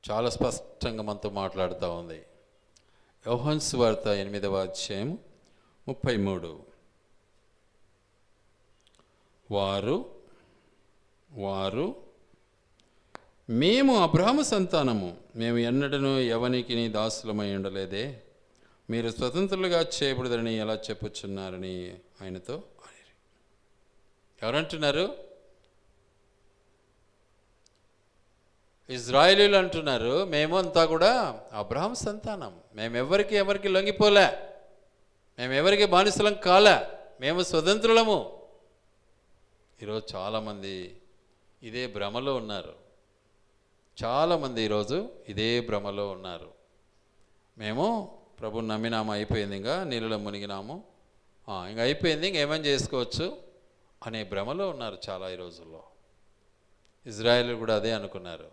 చాలా స్పష్టంగా మనతో మాట్లాడుతూ ఉంది. యోహాను సువార్త 8వ అధ్యాయం 33. వారు మేము అబ్రహాము సంతానము, మేము ఎన్నడను ఎవనికి దాసులమై ఉండలేదే, మీరు స్వతంత్రులుగా చేయబడదని ఎలా చెప్పుచున్నారని ఆయనతో అనిరి. ఎవరంటున్నారు? ఇజ్రాయేలీలు అంటున్నారు, మేము అంతా కూడా అబ్రహాము సంతానం, మేము ఎవరికి లొంగిపోలే, మేము ఎవరికి బానిసలం కాలే, మేము స్వతంత్రులము. ఈరోజు చాలామంది ఇదే భ్రమలో ఉన్నారు. చాలామంది ఈరోజు ఇదే భ్రమలో ఉన్నారు. మేము ప్రభుని నమ్మినాము, అయిపోయింది, ఇంకా నీళ్ళలో మునిగినాము, ఇంకా అయిపోయింది, ఇంకేమైనా చేసుకోవచ్చు అనే భ్రమలో ఉన్నారు చాలా ఈ రోజుల్లో. ఇజ్రాయేల్ కూడా అదే అనుకున్నారు.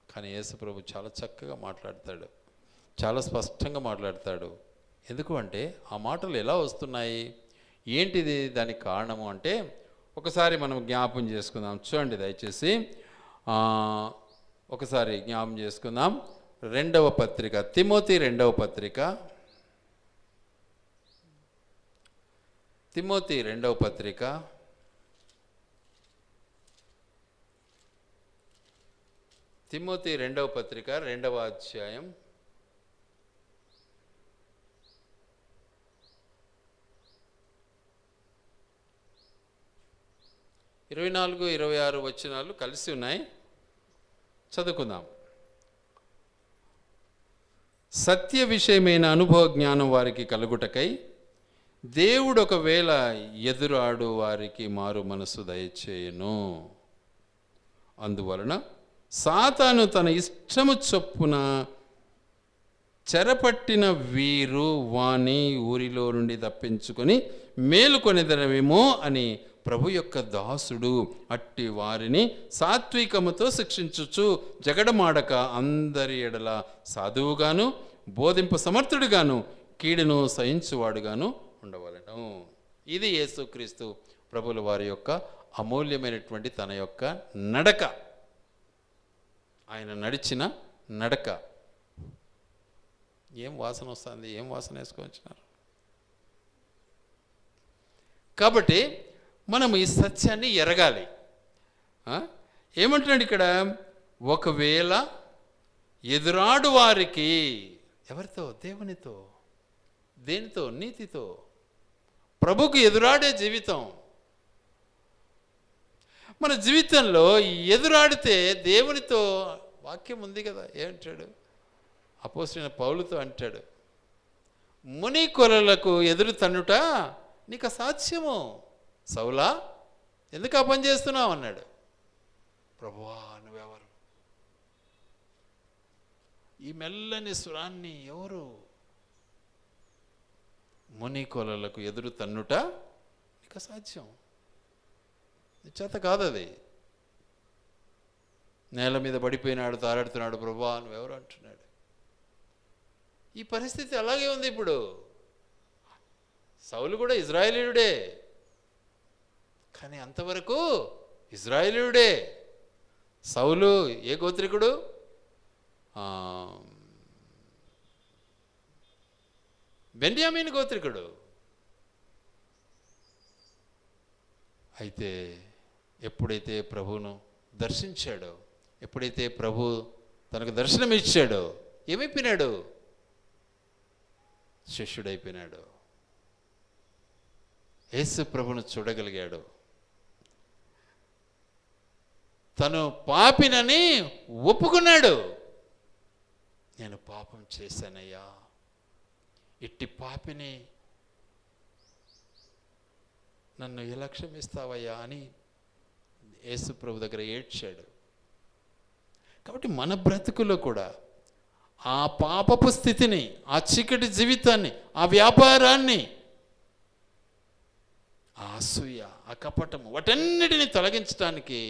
కానీ యేసు ప్రభు చాలా చక్కగా మాట్లాడతాడు, చాలా స్పష్టంగా మాట్లాడతాడు. ఎందుకు అంటే ఆ మాటలు ఎలా వస్తున్నాయి, ఏంటిది దానికి కారణము అంటే ఒకసారి మనం జ్ఞాపం చేసుకుందాం. చూడండి దయచేసి, ఒకసారి జ్ఞాపం చేసుకుందాం. 2వ పత్రిక, తిమోతి 2వ పత్రిక, తిమోతి 2వ పత్రిక 2వ అధ్యాయం 24, 26 వచనాలు కలిసి ఉన్నాయి, చదువుకుందాం. సత్య విషయమైన అనుభవ జ్ఞానం వారికి కలుగుటకై దేవుడు ఒకవేళ ఎదురాడు వారికి మారు మనసు దయచేయును. అందువలన సాతాను తన ఇష్టము చొప్పున చెరపట్టిన వీరు వాని ఊరిలో నుండి తప్పించుకొని మేలుకొనిదరేమో అని ప్రభు యొక్క దాసుడు అట్టి వారిని సాత్వికముతో శిక్షించుచు జగడమాడక అందరి ఎడల సాధువుగాను బోధింపు సమర్థుడుగాను కీడును సహించువాడుగాను ఉండవలెను. ఇది యేసుక్రీస్తు ప్రభుల వారి యొక్క అమూల్యమైనటువంటి తన యొక్క నడక, ఆయన నడిచిన నడక. ఏం వాసన వస్తుంది, ఏం వాసన వేసుకొని వచ్చినారు. కాబట్టి మనం ఈ సత్యాన్ని ఎరగాలి. ఏమంటున్నాడు ఇక్కడ? ఒకవేళ ఎదురాడు వారికి, ఎవరితో? దేవునితో. దేనితో? నీతితో. ప్రభుకు ఎదురాడే జీవితం. మన జీవితంలో ఎదురాడితే దేవునితో, వాక్యం ఉంది కదా, ఏమంటాడు? అపోస్తలుడైన పౌలుతో అంటాడు, ముని కొలలకు ఎదురు తన్నుట నీకు అసాధ్యము, సౌలా ఎందుకు ఆ పని చేస్తున్నావు అన్నాడు. ప్రభువా నువ్వెవరు? ఈ మెల్లని స్వరాన్ని ఎవరు? ముని కొలలకు ఎదురు తన్నుట నీకు అసాధ్యం, చేత కాదు అది. నేల మీద పడిపోయినాడు, తారాడుతున్నాడు, ప్రభువా నువ్వెవరు అంటున్నాడు. ఈ పరిస్థితి అలాగే ఉంది ఇప్పుడు. సౌలు కూడా ఇజ్రాయేలీయుడే, కానీ అంతవరకు ఇజ్రాయేలీయుడే. సౌలు ఏ గోత్రికుడు? బెన్యామీను గోత్రికుడు. అయితే ఎప్పుడైతే ప్రభువును దర్శించాడో, ఎప్పుడైతే ప్రభు తనకు దర్శనం ఇచ్చాడో, ఏమైపోయినాడు? శిష్యుడైపోయినాడు. యేసు ప్రభును చూడగలిగాడు. తను పాపినని ఒప్పుకున్నాడు. నేను పాపం చేశానయ్యా, ఇట్టి పాపిని నన్ను ఎలా క్షమిస్తావయ్యా అని యేసు ప్రభు దగ్గర ఏడ్చాడు. కాబట్టి మన బ్రతుకులో కూడా ఆ పాపపు స్థితిని, ఆ చీకటి జీవితాన్ని, ఆ వ్యాపారాన్ని, ఆ అసూయ, ఆ కపటము, వాటన్నిటిని తొలగించడానికి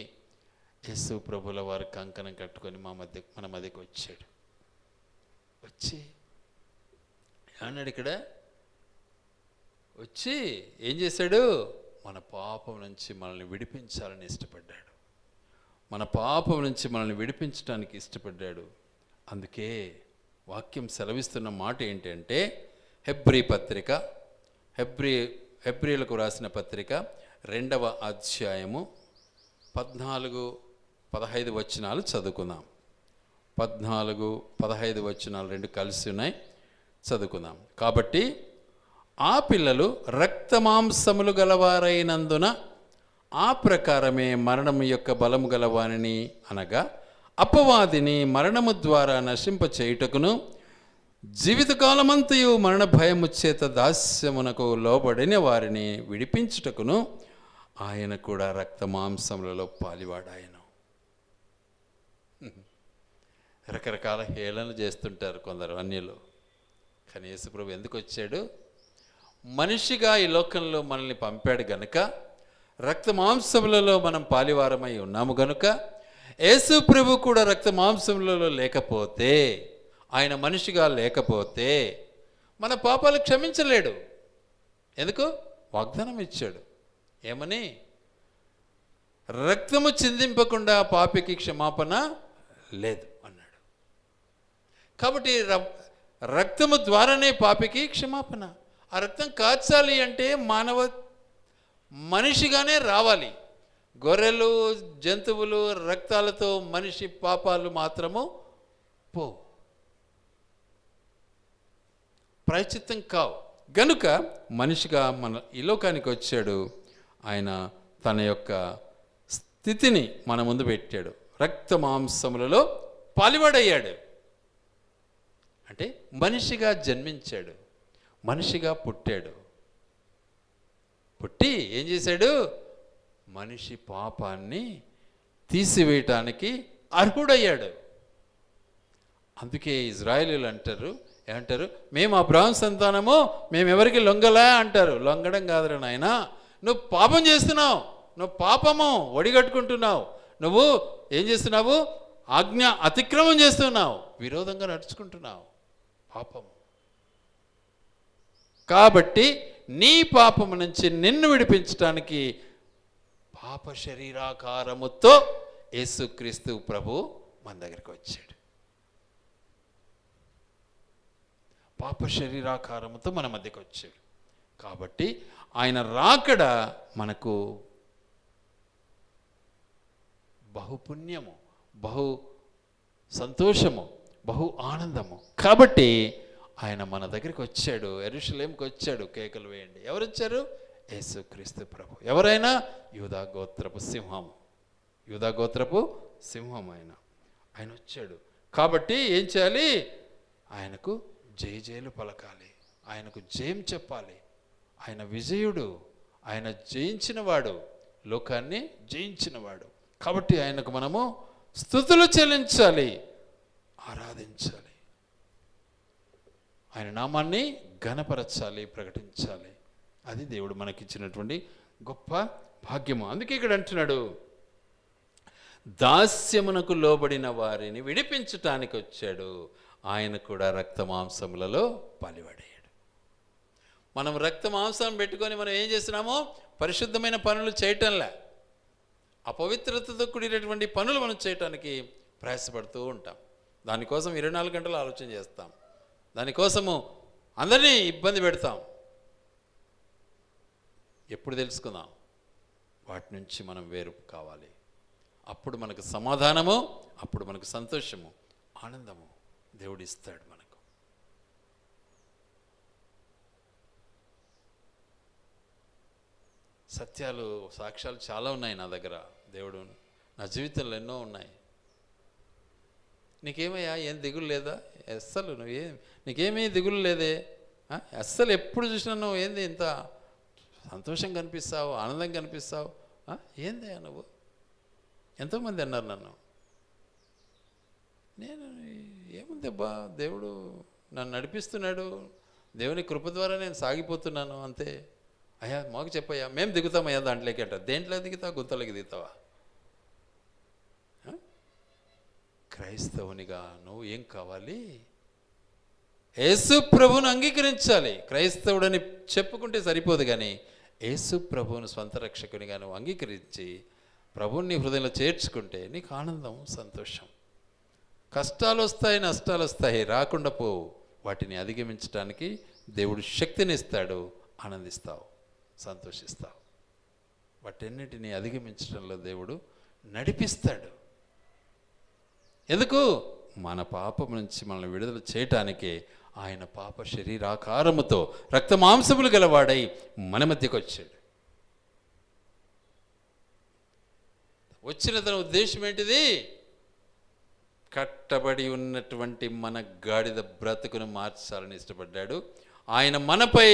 యేసు ప్రభుల వారు కంకణం కట్టుకొని మన మధ్యకి వచ్చాడు. వచ్చి అన్నాడు, ఇక్కడ వచ్చి ఏం చేశాడు? మన పాపం నుంచి మనల్ని విడిపించాలని ఇష్టపడ్డాడు. మన పాపం నుంచి మనల్ని విడిపించడానికి ఇష్టపడ్డాడు. అందుకే వాక్యం సెలవిస్తున్న మాట ఏంటంటే హెబ్రీలకు రాసిన పత్రిక 2వ అధ్యాయము 14-15 వచనాలు చదువుకుందాం. 14-15 వచనాలు రెండు కలిసి ఉన్నాయి, చదువుకుందాం. కాబట్టి ఆ పిల్లలు రక్తమాంసములు గలవారైనందున ఆ ప్రకారమే మరణము యొక్క బలము గలవానిని, అనగా అపవాదిని మరణము ద్వారా నశింపచేయుటకును, జీవితకాలమంతయు మరణ భయము చేత దాస్యమునకు లోబడిన వారిని విడిపించుటకును ఆయన కూడా రక్తమాంసములలో పాలివాడాయను. రకరకాల హేళన చేస్తుంటారు కొందరు అన్యులు. కానీ యేసుప్రభు ఎందుకు వచ్చాడు? మనిషిగా ఈ లోకంలో మనల్ని పంపాడు గనుక, రక్తమాంసములలో మనం పాలివారమై ఉన్నాము గనుక, యేసు ప్రభు కూడా రక్త మాంసములలో లేకపోతే, ఆయన మనిషిగా లేకపోతే మన పాపాలు క్షమించలేడు. ఎందుకు? వాగ్దానం ఇచ్చాడు. ఏమని? రక్తము చిందింపకుండా పాపికి క్షమాపణ లేదు అన్నాడు. కాబట్టి రక్తము ద్వారానే పాపికి క్షమాపణ. ఆ రక్తం కాచాలి అంటే మనిషిగానే రావాలి. గొర్రెలు, జంతువులు రక్తాలతో మనిషి పాపాలు మాత్రము పోవు, ప్రాయశ్చిత్తం కావు. గనుక మనిషిగా మన ఈ లోకానికి వచ్చాడు. ఆయన తన యొక్క స్థితిని మన ముందు పెట్టాడు. రక్త మాంసములలో పాలివాడయ్యాడు. అంటే మనిషిగా జన్మించాడు, మనిషిగా పుట్టాడు. పుట్టి ఏం చేశాడు? మనిషి పాపాన్ని తీసివేయటానికి అర్హుడయ్యాడు. అందుకే ఇజ్రాయేలీలు ఏమంటారు? మేము అబ్రహాము సంతానము, మేము ఎవరికి లొంగలా అంటారు. లొంగడం కాదురా నాయన, నువ్వు పాపం చేస్తున్నావు, నువ్వు పాపము ఒడిగట్టుకుంటున్నావు, నువ్వు ఏం చేస్తున్నావు? ఆజ్ఞ అతిక్రమం చేస్తున్నావు, విరోధంగా నడుచుకుంటున్నావు, పాపము. కాబట్టి నీ పాపము నుంచి నిన్ను విడిపించటానికి పాప శరీరాకారముతో యేసుక్రీస్తు ప్రభు మన దగ్గరికి వచ్చాడు. పాప శరీరాకారముతో మన మధ్యకి వచ్చాడు. కాబట్టి ఆయన రాకడ మనకు బహుపుణ్యము, బహు సంతోషము, బహు ఆనందము. కాబట్టి ఆయన మన దగ్గరికి వచ్చాడు, యెరూషలేముకి వచ్చాడు. కేకలు వేయండి. ఎవరు వచ్చారు? యేసుక్రీస్తు ప్రభు. ఎవరైనా? యూదా గోత్రపు సింహం ఆయన వచ్చాడు. కాబట్టి ఏం చేయాలి? ఆయనకు జయజయలు పలకాలి, ఆయనకు జయం చెప్పాలి. ఆయన విజయుడు, ఆయన జయించినవాడు, లోకాన్ని జయించినవాడు. కాబట్టి ఆయనకు మనము స్తుతులు చెల్లించాలి, ఆరాధించాలి, ఆయన నామాన్ని ఘనపరచాలి, ప్రకటించాలి. అది దేవుడు మనకిచ్చినటువంటి గొప్ప భాగ్యము. అందుకే ఇక్కడ అంటున్నాడు, దాస్యమునకు లోబడిన వారిని విడిపించటానికి వచ్చాడు. ఆయన కూడా రక్త మాంసములలో పాలివాడయ్యాడు. మనం రక్త మాంసం పెట్టుకొని మనం ఏం చేస్తున్నామో? పరిశుద్ధమైన పనులు చేయటంలే, అపవిత్రతతో కూడినటువంటి పనులు మనం చేయటానికి ప్రయాసపడుతూ ఉంటాం. దానికోసం 24 గంటలు ఆలోచన చేస్తాం, దానికోసము అందరినీ ఇబ్బంది పెడతాం. ఎప్పుడు తెలుసుకుందాం? వాటి నుంచి మనం వేరు కావాలి. అప్పుడు మనకు సమాధానము, అప్పుడు మనకు సంతోషము, ఆనందము దేవుడు ఇస్తాడు మనకు. సత్యాలు, సాక్ష్యాలు చాలా ఉన్నాయి నా దగ్గర. దేవుడు నా జీవితంలో ఎన్నో ఉన్నాయి. నీకేమయ్యా, ఏం దిగులు లేదా? అస్సలు నీకేమీ దిగులు లేదే, అస్సలు ఎప్పుడు చూసినా నువ్వు ఏంది ఇంత సంతోషం కనిపిస్తావు, ఆనందం కనిపిస్తావు, ఏందయ్యా నువ్వు? ఎంతోమంది అన్నారు నన్ను. నేను ఏముందబ్బా, దేవుడు నన్ను నడిపిస్తున్నాడు, దేవుని కృప ద్వారా నేను సాగిపోతున్నాను అంతే. అయ్యా మాకు చెప్పయ్యా, మేము దిగుతామయ్యా దాంట్లోకి అంటారు. దేంట్లో దిగుతావా? గుంతలోకి దిగుతావా? క్రైస్తవునిగా నువ్వు ఏం కావాలి? యేసు ప్రభువును అంగీకరించాలి. క్రైస్తవుడని చెప్పుకుంటే సరిపోదు, కానీ యేసు ప్రభువును స్వంత రక్షకునిగా నువ్వు అంగీకరించి ప్రభువుని హృదయంలో చేర్చుకుంటే నీకు ఆనందం, సంతోషం కష్టాలు వస్తాయి, నష్టాలు వస్తాయి, రాకుండా పోవు. వాటిని అధిగమించడానికి దేవుడు శక్తిని ఇస్తాడు. ఆనందిస్తావు, సంతోషిస్తావు. వాటన్నిటిని అధిగమించడంలో దేవుడు నడిపిస్తాడు. ఎందుకు? మన పాపం నుంచి మనల్ని విడుదల చేయటానికే ఆయన పాప శరీరాకారముతో రక్త మాంసములు గలవాడై మన మధ్యకు వచ్చాడు. వచ్చిన తన ఉద్దేశం ఏంటిది? కట్టబడి ఉన్నటువంటి మన గాడిద బ్రతుకును మార్చాలని ఇష్టపడ్డాడు. ఆయన మనపై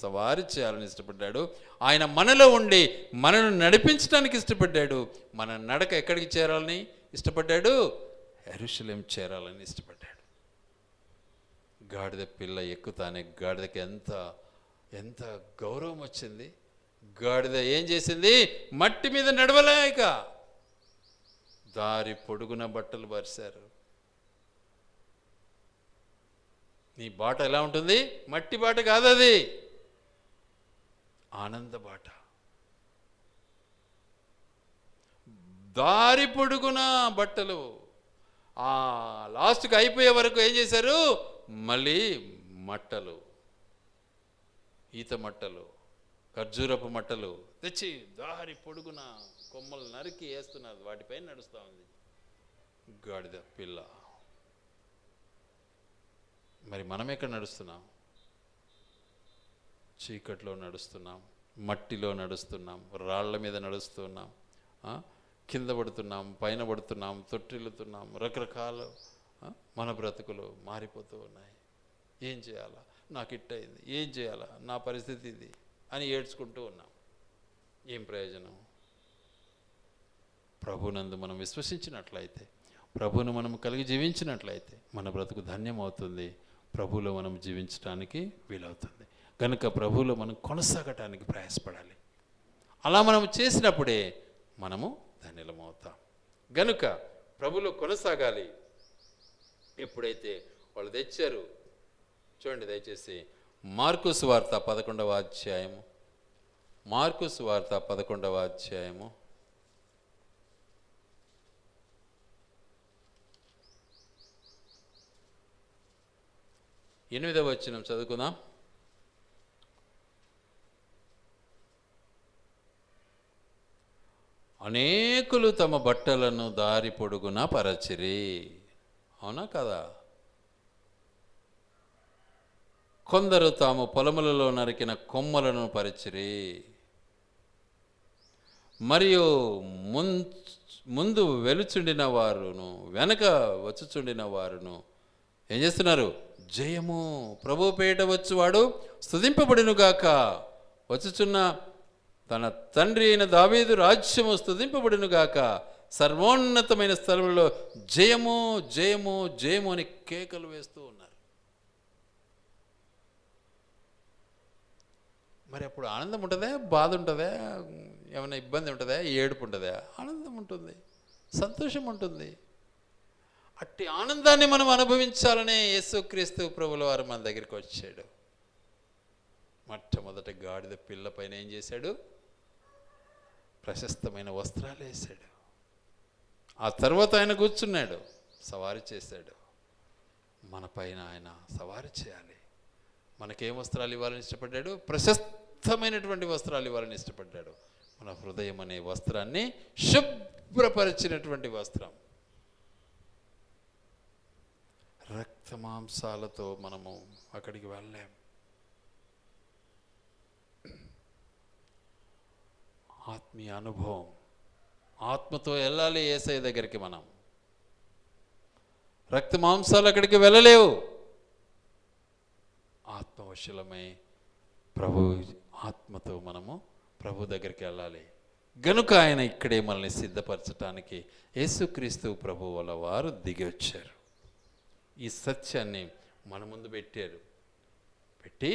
సవారి చేయాలని ఇష్టపడ్డాడు. ఆయన మనలో ఉండి మనను నడిపించడానికి ఇష్టపడ్డాడు. మన నడక ఎక్కడికి చేరాలని ఇష్టపడ్డాడు? యెరూషలేం చేరాలని ఇష్టపడ్డాడు. గాడిద పిల్ల ఎక్కుతానే గాడిదకి ఎంత గౌరవం వచ్చింది. గాడిద ఏం చేసింది? మట్టి మీద నడవలేక దారి పొడుగున బట్టలు పరిచారు. నీ బాట ఎలా ఉంటుంది? మట్టి బాట కాదు, అది ఆనంద బాట. దారి పొడుగున బట్టలు. ఆ లాస్ట్కి అయిపోయే వరకు ఏం చేశారు? మళ్ళీ మట్టలు, ఈత మట్టలు, ఖర్జూరపు మట్టలు తెచ్చి దారి పొడుగున కొమ్మలు నరికి వేస్తున్నారు. వాటిపైన నడుస్తూ ఉంది గాడిద పిల్ల. మరి మనం ఎక్కడ నడుస్తున్నాం? చీకట్లో నడుస్తున్నాం, మట్టిలో నడుస్తున్నాం, రాళ్ల మీద నడుస్తున్నాం, కింద పడుతున్నాం, పైన పడుతున్నాం, తొట్టిల్లుతున్నాం. రకరకాల మన బ్రతుకులు మారిపోతూ ఉన్నాయి. ఏం చేయాలా? నాకు ఇట్టయింది, ఏం చేయాలా, నా పరిస్థితి ఇది అని ఏడ్చుకుంటూ ఉన్నాం. ఏం ప్రయోజనం? ప్రభునందు మనం విశ్వసించినట్లయితే, ప్రభువును మనం కలిగి జీవించినట్లయితే మన బ్రతుకు ధన్యమవుతుంది. ప్రభువులో మనం జీవించడానికి వీలవుతుంది. కనుక ప్రభువులో మనం కొనసాగటానికి ప్రయాసపడాలి. అలా మనం చేసినప్పుడే మనము ధన్యులమవుతాం. గనుక ప్రభువులో కొనసాగాలి. ఎప్పుడైతే వాళ్ళు తెచ్చారు, చూడండి దయచేసి మార్కు సువార్త 11వ అధ్యాయము, మార్కు సువార్త 11వ అధ్యాయము 8వ వచనం చదువుకుందాం. అనేకులు తమ బట్టలను దారి పొడుగున పరచిరి. అవునా కదా? కొందరు తాము పొలములలో నరికిన కొమ్మలను పరిచిరి. మరియు ముందు వెలుచుండిన వారును వెనక వచ్చుచుండిన వారును ఏం చేస్తున్నారు? జయము, ప్రభు పేట వచ్చువాడు స్తుతింపబడునుగాక, వచ్చుచున్న తన తండ్రి అయిన దావీదు రాజ్యము స్తుతింపబడునుగాక, సర్వోన్నతమైన స్థలంలో జయము జయము జయము అని కేకలు వేస్తూ ఉన్నారు. మరి అప్పుడు ఆనందం ఉంటుందా? బాధ ఉంటుందా? ఏమైనా ఇబ్బంది ఉంటుందా? ఏడుపు ఉంటుందా? ఆనందం ఉంటుంది, సంతోషం ఉంటుంది. అట్టి ఆనందాన్ని మనం అనుభవించాలనే యేసుక్రీస్తు ప్రభుల వారు మన దగ్గరికి వచ్చాడు. మొట్టమొదటి గాడిద పిల్ల పైన ఏం చేశాడు? ప్రశస్తమైన వస్త్రాలు వేశాడు. ఆ తర్వాత ఆయన కూర్చున్నాడు, సవారి చేశాడు. మన పైన ఆయన సవారి చేయాలి. మనకేం వస్త్రాలు ఇవ్వాలని ఇష్టపడ్డాడు? ప్రశస్తమైనటువంటి వస్త్రాలు ఇవ్వాలని ఇష్టపడ్డాడు. మన హృదయం అనే వస్త్రాన్ని శుభ్రపరిచినటువంటి వస్త్రం. రక్త మాంసాలతో మనము అక్కడికి వెళ్ళాం. ఆత్మీయ అనుభవం, ఆత్మతో వెళ్ళాలి యేసయ్య దగ్గరికి. మనం రక్త మాంసాలు అక్కడికి వెళ్ళలేవు. ఆత్మవశులమై ప్రభు ఆత్మతో మనము ప్రభు దగ్గరికి వెళ్ళాలి. గనుక ఆయన ఇక్కడే మనల్ని సిద్ధపరచడానికి యేసుక్రీస్తు ప్రభు వాళ్ళ వారు దిగి వచ్చారు. ఈ సత్యాన్ని మన ముందు పెట్టారు. పెట్టి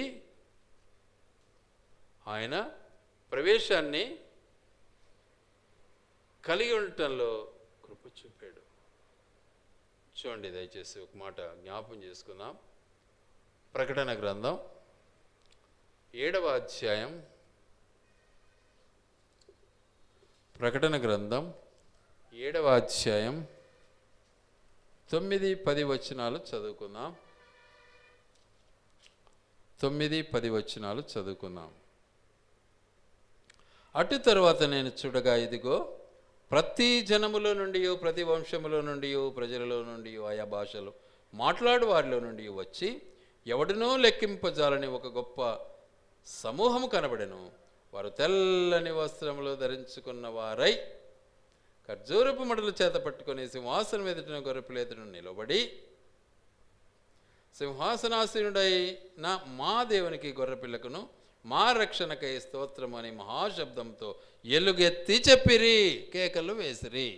ఆయన ప్రవేశాన్ని కలిగి ఉండటంలో కృప చూపాడు. చూడండి దయచేసి ఒక మాట జ్ఞాపం చేసుకుందాం. ప్రకటన గ్రంథం 7వ అధ్యాయం, ప్రకటన గ్రంథం 7వ అధ్యాయం 9, 10 వచనాలు చదువుకుందాం. 9, 10 వచనాలు చదువుకుందాం. అటు తరువాత నేను చూడగా, ఇదిగో, ప్రతి జనములో నుండి, ప్రతి వంశములో నుండి, ప్రజలలో నుండి, ఆయా భాషలు మాట్లాడు వారిలో నుండి వచ్చి ఎవడనూ లెక్కింపజాలని ఒక గొప్ప సమూహము కనబడెను. వారు తెల్లని వస్త్రములు ధరించుకున్న వారై ఖర్జూరపు మడుల చేత పట్టుకొని సింహాసనం ఎదుటిన గొర్రెపిల్ల ఎదుట నిలబడి, సింహాసనాసీనుడైన మా దేవునికి గొర్రెపిల్లకును మా రక్షణకై స్తోత్రం అని మహాశబ్దంతో ఎలుగెత్తి చెప్పిరి, కేకలు వేసిరి.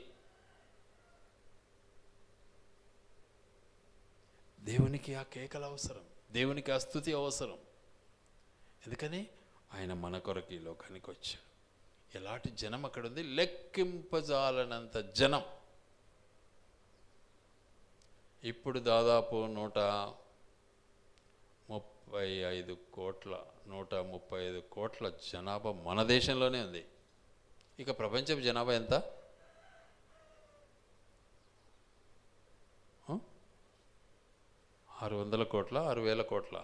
దేవునికి ఆ కేకలు అవసరం, దేవునికి ఆ స్తుతి అవసరం. ఎందుకని ఆయన మన కొరకు ఈ లోకానికి వచ్చాడు. ఎలాంటి జనం అక్కడ ఉంది, లెక్కింపజాలనంత జనం. ఇప్పుడు దాదాపు 135 కోట్ల జనాభా మన దేశంలోనే ఉంది. ఇక ప్రపంచపు జనాభా ఎంత? 600 కోట్ల, 6,000 కోట్ల.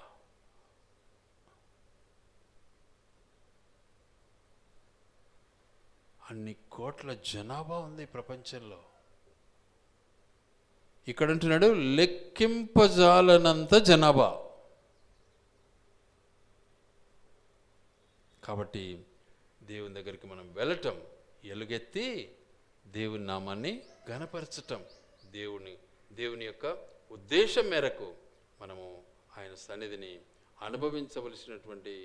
అన్ని కోట్ల జనాభా ఉంది ప్రపంచంలో. ఇక్కడ అంటున్నాడు లెక్కింపజాలనంత జనాభా. కాబట్టి దేవుని దగ్గరికి మనం వెళ్ళటం, ఎలుగెత్తి దేవుని నామాన్ని ఘనపరచటం, దేవుని యొక్క ఉద్దేశం మేరకు మనము ఆయన సన్నిధిని అనుభవించవలసినటువంటి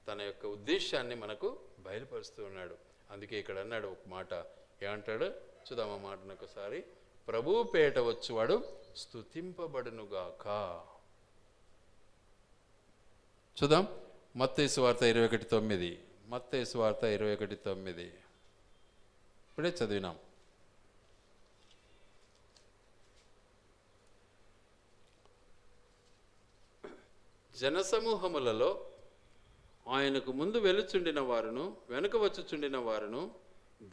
తన యొక్క ఉద్దేశాన్ని మనకు బయలుపరుస్తూ ఉన్నాడు. అందుకే ఇక్కడ అన్నాడు ఒక మాట, ఏమంటాడు చూద్దాం ఆ మాటను ఒకసారి. ప్రభువు పేట వచ్చువాడు స్తుతింపబడునుగాక. చూద్దాం మత్తయి సువార్త 21:9. మత్తయి సువార్త 21:9 ఇప్పుడే చదివినాం. జనసమూహములలో ఆయనకు ముందు వెలుచుండిన వారును వెనుక వచ్చుచుండిన వారును,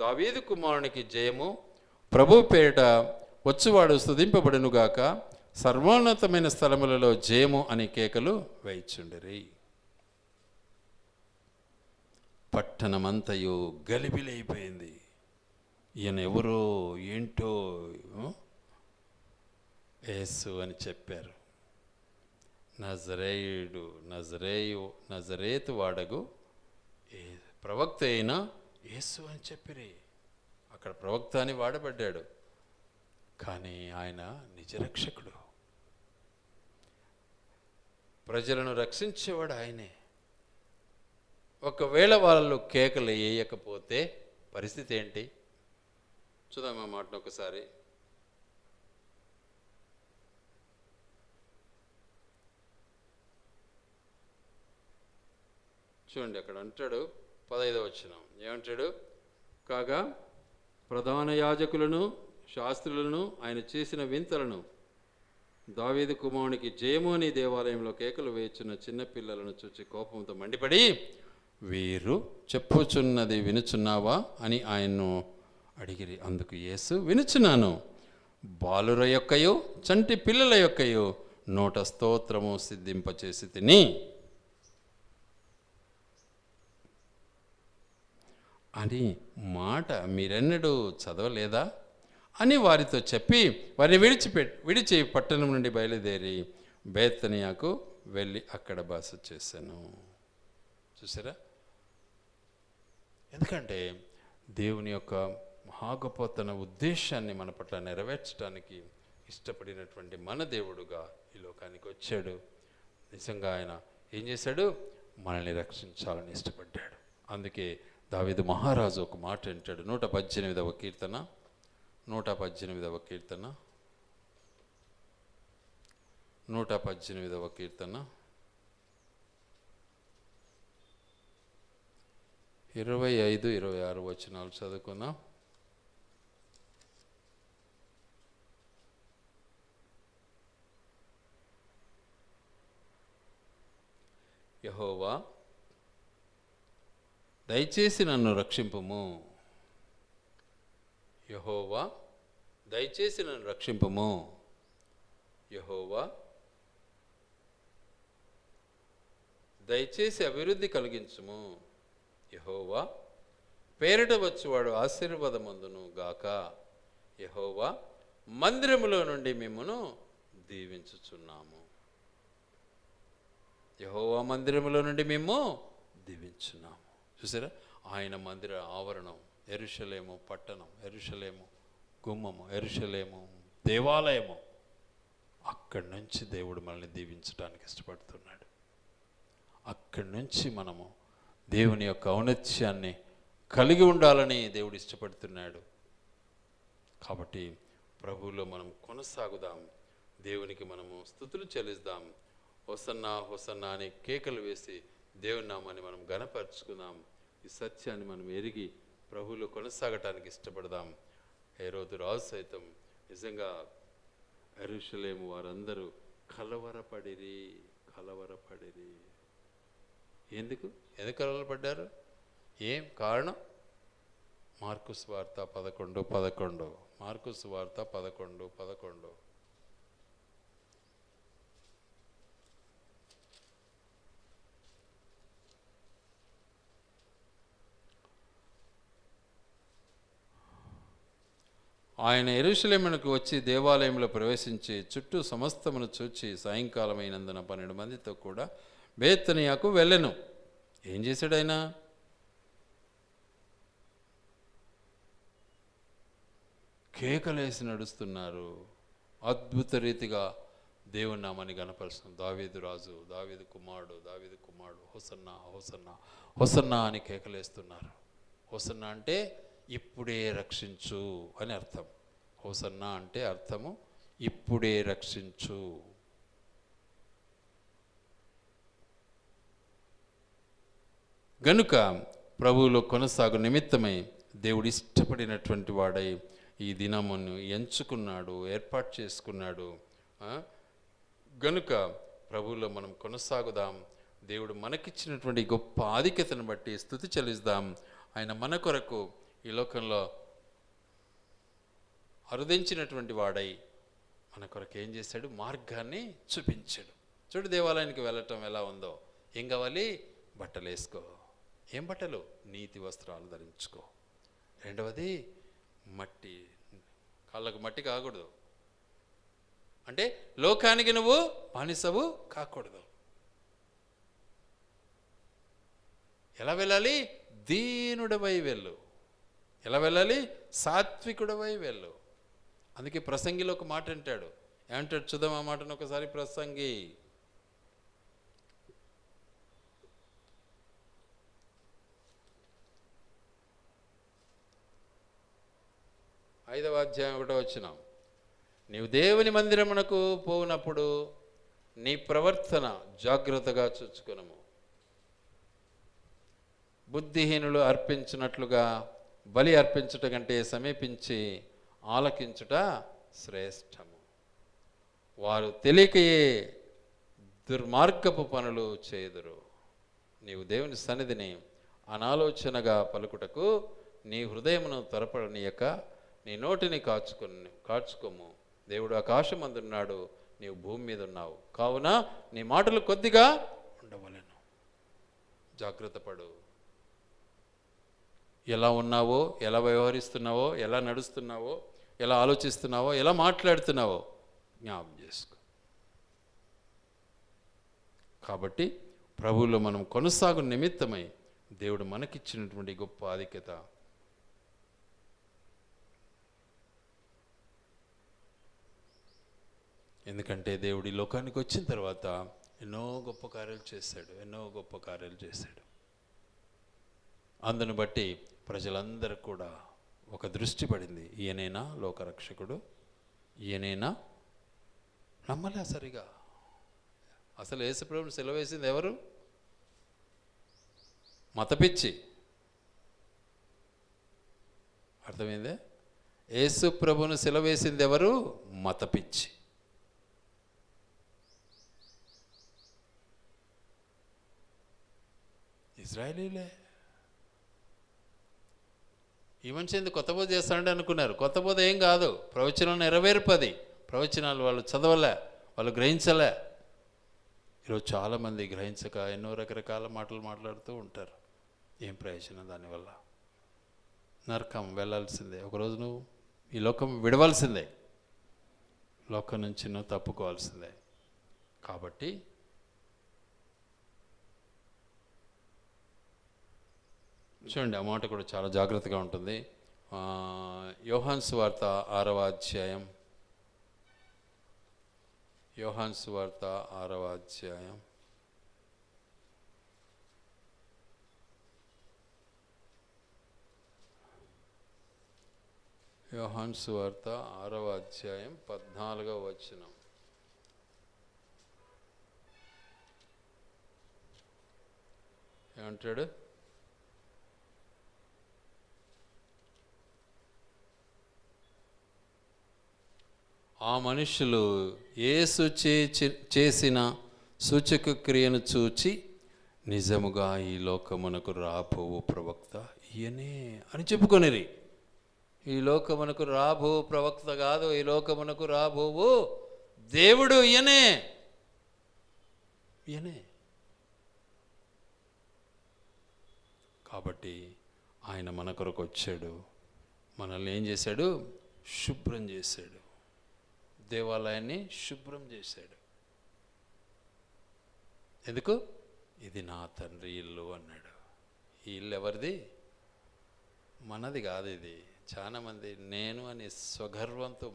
దావీదు కుమారునికి జయము, ప్రభు పేరిట వచ్చువాడు స్తుతింపబడునుగాక, సర్వోన్నతమైన స్థలములలో జయము అని కేకలు వేయిచుండిరి. పట్టణమంతయు గలిబిలైపోయింది. ఈయన ఎవరో ఏంటో యేసు అని చెప్పారు. నజరేతు వాడగు ప్రవక్త అయిన యేసు అని చెప్పిరి. అక్కడ ప్రవక్త అని వాడబడ్డాడు, కానీ ఆయన నిజరక్షకుడు, ప్రజలను రక్షించేవాడు ఆయనే. ఒకవేళ వాళ్ళు కేకలు వేయకపోతే పరిస్థితి ఏంటి? చూద్దాం ఆ మాటను ఒకసారి. చూడండి అక్కడ అంటాడు 15వ వచనం ఏమంటాడు? కాగా ప్రధాన యాజకులను శాస్త్రులను ఆయన చేసిన వింతలను, దావీదు కుమారునికి జయము అని దేవాలయంలో కేకలు వేయుచున్న చిన్నపిల్లలను చూచి కోపంతో మండిపడి, వీరు చెప్పుచున్నది వినుచున్నావా అని ఆయన్ను అడిగిరి. అందుకు యేసు, వినుచున్నాను. బాలుర యొక్కయు చంటి పిల్లల యొక్కయు నోట స్తోత్రము సిద్ధింపచేసి తిని అని మాట మీరెన్నడూ చదవలేదా అని వారితో చెప్పి వారిని విడిచి పట్టణం నుండి బయలుదేరి బేతనియాకు వెళ్ళి అక్కడ బస చేశాను. చూసారా? ఎందుకంటే దేవుని యొక్క మహాగొప్ప తన ఉద్దేశాన్ని మన పట్ల నెరవేర్చడానికి ఇష్టపడినటువంటి మన దేవుడుగా ఈ లోకానికి వచ్చాడు. నిజంగా ఆయన ఏం చేశాడు? మనల్ని రక్షించాలని ఇష్టపడ్డాడు. అందుకే దావీదు మహారాజు ఒక మాట అంటాడు. 118వ కీర్తన 118వ కీర్తన 118వ కీర్తన 25, 26 వచనాలు చదువుకుందాం. యెహోవా దయచేసి నన్ను రక్షింపుము. యెహోవా దయచేసి నన్ను రక్షింపుము. యెహోవా దయచేసి అభివృద్ధి కలిగించుము. యెహోవా పేరిట వచ్చువాడు ఆశీర్వాదమందును గాక. యెహోవా మందిరములో నుండి మిమ్మును దీవించుచున్నాము. యెహోవా మందిరములో నుండి మేము దీవించున్నాము. చూసారా, ఆయన మందిర ఆవరణం యెరూషలేము పట్టణం, యెరూషలేము గుమ్మము, యెరూషలేము దేవాలయము. అక్కడి నుంచి దేవుడు మనల్ని దీవించడానికి ఇష్టపడుతున్నాడు. అక్కడి నుంచి మనము దేవుని యొక్క ఔన్నత్యాన్ని కలిగి ఉండాలని దేవుడు ఇష్టపడుతున్నాడు. కాబట్టి ప్రభువులో మనం కొనసాగుదాం, దేవునికి మనము స్తుతులు చెల్లిద్దాం. హోసన్నా హోసన్నా అని కేకలు వేసి దేవుని నామాన్ని మనం ఘనపరుచుకుందాం. ఈ సత్యాన్ని మనం ఎరిగి ప్రభువులో కొనసాగటానికి ఇష్టపడదాం. హేరోదు రాజు సైతం నిజంగా యెరూషలేము వారందరూ కలవరపడిరి. ఎందుకు కలవరపడ్డారు? ఏం కారణం? మార్కు సువార్త 11:11. మార్కు సువార్త 11:11. ఆయన యెరూషలేమునకు వచ్చి దేవాలయంలో ప్రవేశించి చుట్టూ సమస్తమును చూచి సాయంకాలమైనందున 12 మందితో కూడా బేతనియాకు వెళ్ళెను. ఏం చేశాడు ఆయన? కేకలేసి నడుస్తున్నారు. అద్భుత రీతిగా దేవుని నామాన్ని గణపరుస్తున్నారు. దావీదు రాజు, దావీదు కుమారుడు హోసన్నా హోసన్నా హోసన్నా అని కేకలేస్తున్నారు. హోసన్నా అంటే ఇప్పుడే రక్షించు అని అర్థం. హోసన్నా అంటే అర్థము ఇప్పుడే రక్షించు. గనుక ప్రభువులో కొనసాగు నిమిత్తమై దేవుడు ఇష్టపడినటువంటి వాడై ఈ దినమును ఎంచుకున్నాడు, ఏర్పాటు చేసుకున్నాడు. గనుక ప్రభువులో మనం కొనసాగుదాం. దేవుడు మనకిచ్చినటువంటి గొప్ప ఆధిక్యతను బట్టి స్తుతి చెల్లిద్దాం. ఆయన మన కొరకు ఈ లోకంలో అరుదించినటువంటి వాడై మన కొరకు ఏం చేశాడు? మార్గాన్ని చూపించాడు. చూడు, దేవాలయానికి వెళ్ళటం ఎలా ఉందో. ఏం కావాలి? బట్టలు వేసుకో. ఏం బట్టలు? నీతి వస్త్రాలు ధరించుకో. రెండవది మట్టి, కాళ్ళకు మట్టి కాకూడదు. అంటే లోకానికి నువ్వు బానిసవు కాకూడదు. ఎలా వెళ్ళాలి? దీనుడవై వెళ్ళు. ఎలా వెళ్ళాలి? సాత్వికుడవై వెళ్ళు. అందుకే ప్రసంగిలో ఒక మాట అంటాడు. ఏమంటాడు? చూద్దాం ఆ మాటను ఒకసారి. ప్రసంగి 5వ అధ్యాయం 1వ వచనం. నీవు దేవుని మందిరమునకు పోవునప్పుడు నీ ప్రవర్తన జాగ్రత్తగా చూచుకొనుము. బుద్ధిహీనులు అర్పించినట్లుగా బలి అర్పించుట కంటే సమీపించి ఆలకించుట శ్రేష్టము. వారు తెలియకయే దుర్మార్గపు పనులు చేయుదురు. నీవు దేవుని సన్నిధిని అనాలోచనగా పలుకుటకు నీ హృదయమును త్వరపడనీయక నీ నోటిని కాచుకోము. దేవుడు ఆకాశమందున్నాడు, నీవు భూమి మీద ఉన్నావు. కావున నీ మాటలు కొద్దిగా ఉండవలెను. జాగ్రత్త పడు. ఎలా ఉన్నావో, ఎలా వ్యవహరిస్తున్నావో, ఎలా నడుస్తున్నావో, ఎలా ఆలోచిస్తున్నావో, ఎలా మాట్లాడుతున్నావో జ్ఞాపకం చేసుకో. కాబట్టి ప్రభువులో మనం కొనసాగు నిమిత్తమై దేవుడు మనకిచ్చినటువంటి గొప్ప ఆధిక్యత. ఎందుకంటే దేవుడు ఈ లోకానికి వచ్చిన తర్వాత ఎన్నో గొప్ప కార్యాలు చేశాడు. అందును బట్టి ప్రజలందరూ కూడా ఒక దృష్టి పడింది. ఈయనేనా లోకరక్షకుడు? ఈయనేనా? నమ్మలే సరిగా. అసలు యేసుప్రభుని సిలువ వేసింది ఎవరు? మతపిచ్చి. అర్థమైందే? యేసుప్రభుని సిలువ వేసింది ఎవరు? మతపిచ్చి. ఇజ్రాయేలీలే. ఈ మనిషి ఎందుకు కొత్త బోధ చేస్తానంటే అనుకున్నారు. కొత్త బోధ ఏం కాదు, ప్రవచనం నెరవేర్పది. ప్రవచనాలు వాళ్ళు చదవలే, వాళ్ళు గ్రహించలే. ఈరోజు చాలామంది గ్రహించక ఎన్నో రకరకాల మాటలు మాట్లాడుతూ ఉంటారు. ఏం ప్రయోజనం దానివల్ల? నరకం వెళ్ళాల్సిందే. ఒకరోజు నువ్వు ఈ లోకం విడవలసిందే, లోకం నుంచి నువ్వు తప్పుకోవాల్సిందే. కాబట్టి చూడండి, ఆ మాట కూడా చాలా జాగ్రత్తగా ఉంటుంది. యోహాను సువార్త 6వ అధ్యాయం, యోహాను సువార్త 6వ అధ్యాయం యోహాను సువార్త 6వ అధ్యాయం 14వ వచనం. ఏమంటాడు? ఆ మనుషులు యేసు చేసిన సూచక క్రియను చూచి నిజముగా ఈ లోకమునకు రాబోవు ప్రవక్త ఈయనే అని చెప్పుకొనిరి. ఈ లోకమునకు రాబో ప్రవక్త కాదు, ఈ లోకమునకు రాబోవు దేవుడు ఈయనే. కాబట్టి ఆయన మన కొరకు వచ్చాడు, మనల్ని ఏం చేశాడు? శుభ్రం చేశాడు, దేవాలయాన్ని శుభ్రం చేశాడు. ఎందుకు? ఇది నా తండ్రి ఇల్లు అన్నాడు. ఈ ఇల్లు ఎవరిది? మనది కాదు. ఇది చాలామంది నేను అని స్వగర్వంతో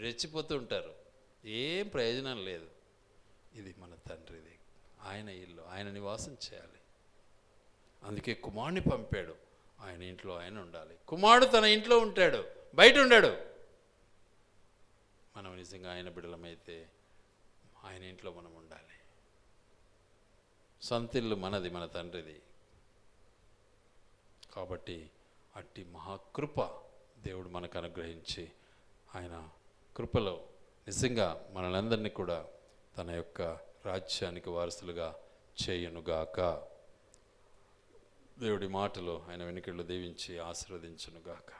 రెచ్చిపోతూ ఉంటారు. ఏం ప్రయోజనం లేదు. ఇది మన తండ్రిది, ఆయన ఇల్లు, ఆయన నివాసం చేయాలి. అందుకే కుమారుని పంపాడు. ఆయన ఇంట్లో ఆయన ఉండాలి. కుమారుడు తన ఇంట్లో ఉంటాడు, బయట ఉండాడు. మనం నిజంగా ఆయన బిడ్డలమైతే ఆయన ఇంట్లో మనం ఉండాలి. సొంత ఇల్లు మనది, మన తండ్రిది. కాబట్టి అట్టి మహాకృప దేవుడు మనకు అనుగ్రహించి ఆయన కృపలో నిజంగా మనలందరినీ కూడా తన యొక్క రాజ్యానికి వారసులుగా చేయునుగాక. దేవుడి మాటలు ఆయన వెనుకళ్ళు దీవించి ఆశీర్వదించునుగాక.